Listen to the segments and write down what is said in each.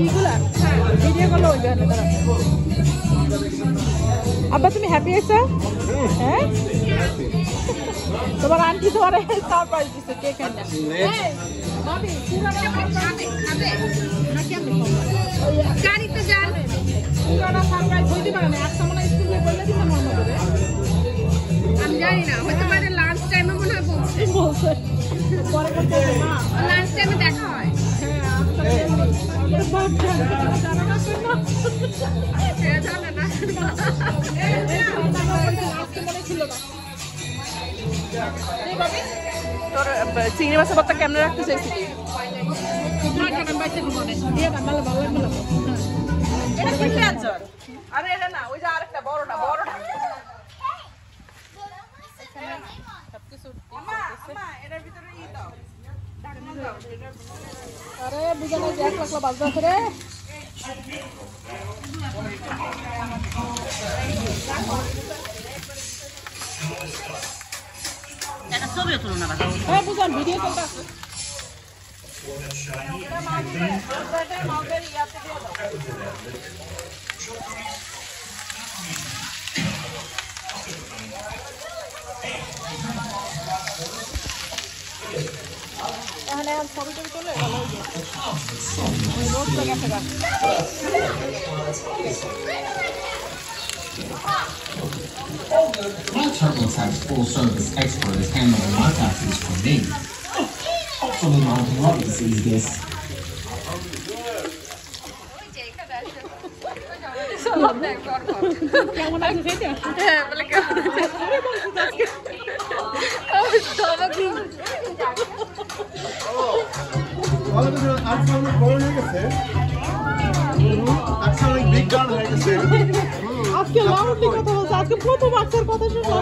ইগুলা ভিডিও করলো ওই গানে দাঁড়া আব্বা তুমি হ্যাপি আছো হ্যাঁ তোমার আন্টি তোমার সারপ্রাইজ দিছে কেক আনলা এই ভাবি পুরাটা খাবে নাকি আমি গাড়িতে যান পুরাটা সারপ্রাইজ হইতে পারে না একটা মনে স্কুলে বললে দিন মনে করে আমি জানি না হতে পারে লাঞ্চ টাইমে মনে হয় বলছে পরে করতে না লাঞ্চ টাইমে দেখা হয় তোর চিংড়ি মাছের ভর্তা কেমন রাখতে চাইছিলি আরে এটা না ওই যে আরেকটা বড়টা এটার ভিতরে আরে বুঝানো যে 1 লাখ বাজবে রে একটা ছবি তুলো না বাবা হ্যাঁ বুঝান ভিডিও চলতেছে এখানে ছবি টবি চলে ভালো রোড লাগাতে গা My TurboTax full service expert is handling my taxes for me. Hopefully my mother sees this. কেমন আছে সেটা হ্যাঁ বলে কেমন আজকে লাউডলি কথা বলছে আজকে প্রথম আজকের কথা শুনলাম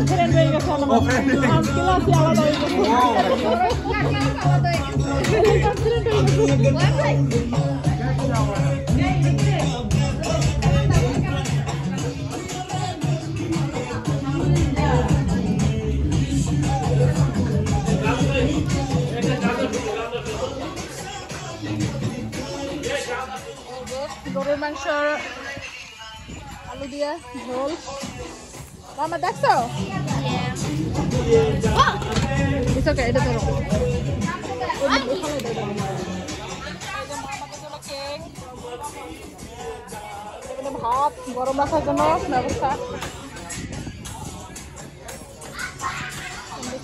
ফ্রেন্ড হয়ে গেছে আজকে লাসি আলাদা হয়ে গরুর মাংস আলু দিয়ে ঝোল মামা দেখছো এটা ধরো ভাত গরম রাখার জন্য ব্যবস্থা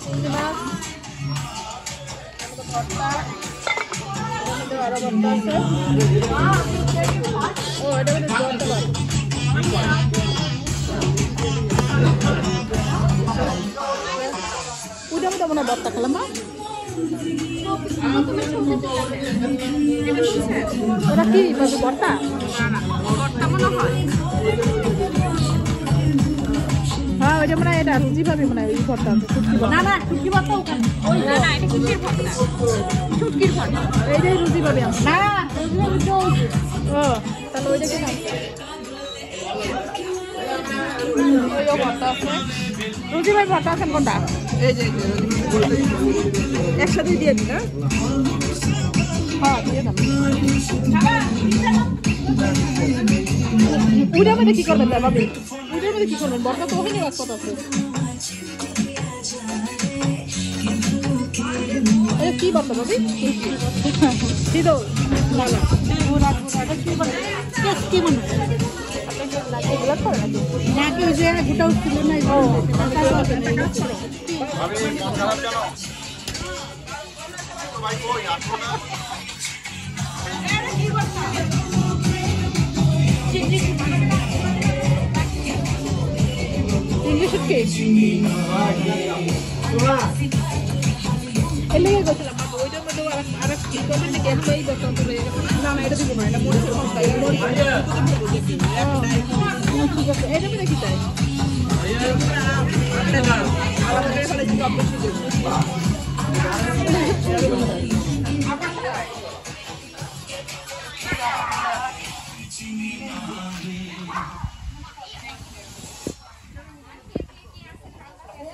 চিংড়ি মাছ ভর্তা আরো ভর্তা আছে ও এটা ওটা মতো মনে ভর্তা খেলাম না ওরা কি ভর্তা হ্যাঁ ওইটা মানে এটা রুজি পাবি মানে এই ভর্তা না না শুটকি ভর্তা শুটকির ভর্তা এইটাই রুজি পাবি না ও তাহলে ওইটা কি নাম ওইও ভর্তা আছে রুজি ভাই ভর্তা আছেন কোনটা এই যে একসাথে দিয়ে দিন হ্যাঁ দিয়ে দাম ওইটার মধ্যে কি করবেন তাই ভাবি ওইটার মধ্যে কি করবেন ভর্তা তো ওখানে কত আছে কি ভর্তা ভাবি শীতল না না কি মনে নাকি ওই যে গোটা উঠছিল না ইংলিশ এলে গেছিলাম ওইটার মধ্যে আর কি করবেন নাকি একটাই দরকার করে না না এটা দিব না এটা মরিচের মশলা ঠিক আছে এটা আমি দেখি চাই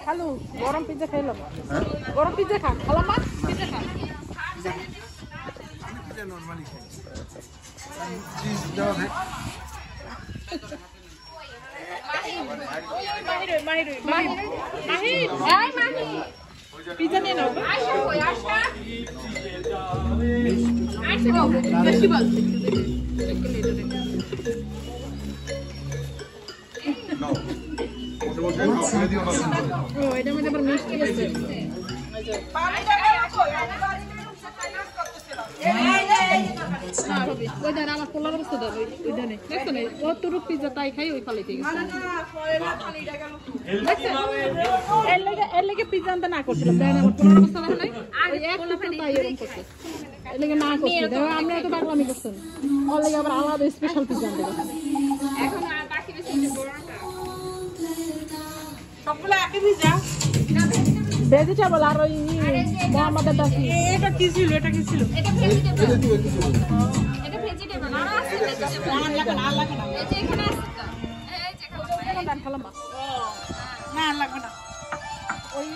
খালু গরম পিজ্জা খাইলাম গরম পিজ্জা খা খালাম মা পিজ্জা খা নরমালি খাই চিজ দাও ভাই পিজ্জা নিয়ে নাও এটা মধ্যে আবার মিষ্টি আছে ওই দেন আমার পোলার অবস্থা দেন ওই দেনে দেখছো না অতটুক পিজ্জা তাই খাই ওই ফালাইতে গেছে এর লেগে পিজ্জা আনতে না করছিলাম দেন আমার পোলার অবস্থা দেখো নাই ওই এক টুকরো তাই এরকম করছে এর লেগে না করছি দেখো আমরা তো পাগলামি করছেন ওর লেগে আবার আলাদা স্পেশাল পিজ্জা আনতে গেছে এখন আর বাকি বেশি বড়টা সবগুলো একই পিজ্জা ভেজিটেবল আর ওই মোহাম্মদের দাসি এটা কি ছিল এটা ভেজিটেবল আর আছে ভেজিটেবল আর লাগে না এই যে এখানে আছে তো এই যে দান খালাম না আর লাগবে না ওই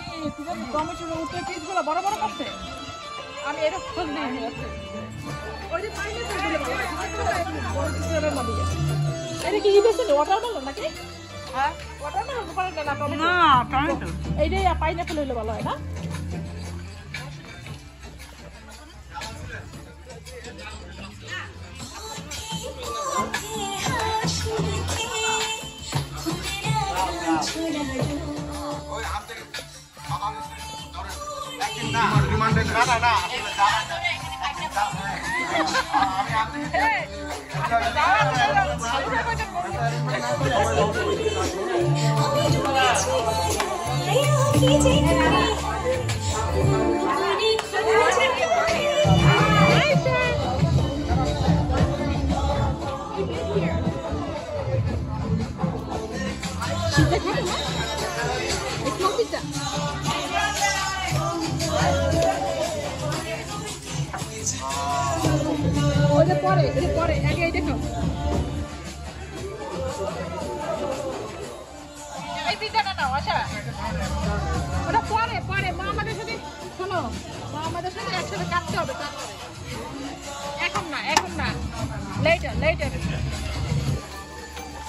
টমেটোর উপরে পিসগুলো বড় বড় করছে আমি এর খোঁজ দিই ওই যে পাইনাপল দিলে বড় পিসের মধ্যে এটা কি দিয়েছিল ওয়াটারমেলন নাকি হ্যাঁ ওয়াটারমেলন করে না টমেটো না টমেটো এইটাই পাইনাপল হইলে ভালো হয় না পরে আগে এই দেখো এই পিজ্জাটা নাও আচ্ছা ওটা পরে মা আমাদের সাথে শোনো মা আমাদের সাথে একসাথে কাটতে হবে তারপরে এখন না লেটার